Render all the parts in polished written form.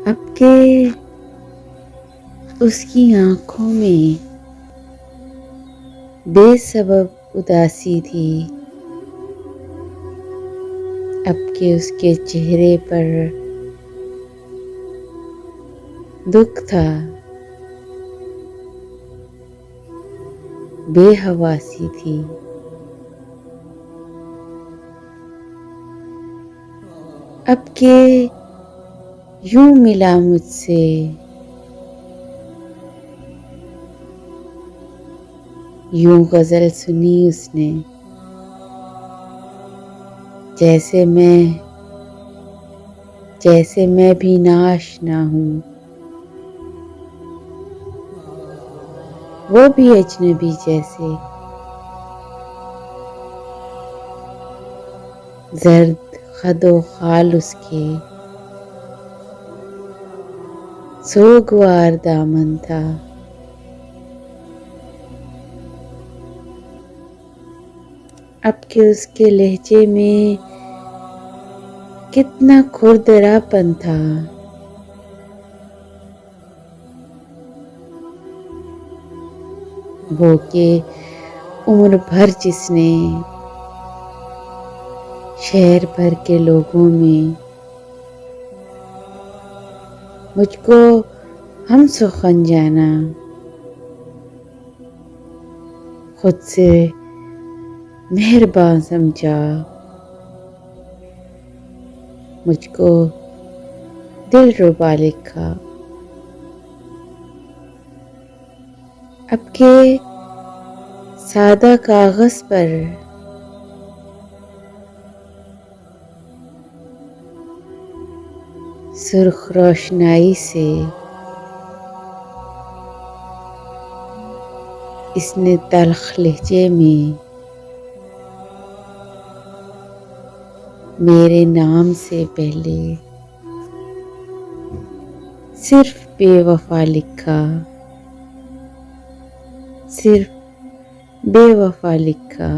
अब के उसकी आंखों में बेसबब उदासी थी। अब के उसके चेहरे पर दुख था, बेहवासी थी। अब के यूं मिला मुझसे, यूं गजल सुनी उसने, जैसे मैं भी नाआशना हूँ, वो भी अजनबी जैसे। जर्द खदो खाल उसके सोगवार दामन था। अब के उसके लहजे में कितना खुरदरापन था। वो के उम्र भर जिसने शहर भर के लोगों में मुझको हम सुखन जाना, खुद से मेहरबान समझा, मुझको दिलरुबा लिखा। अब के सादा कागज पर सुर्ख रोशनाई से इसने तल्ख लहजे में मेरे नाम से पहले सिर्फ बेवफा लिखा, सिर्फ बेवफा लिखा।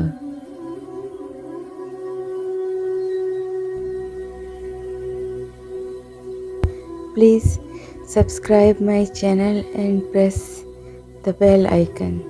Please subscribe my channel and press the bell icon.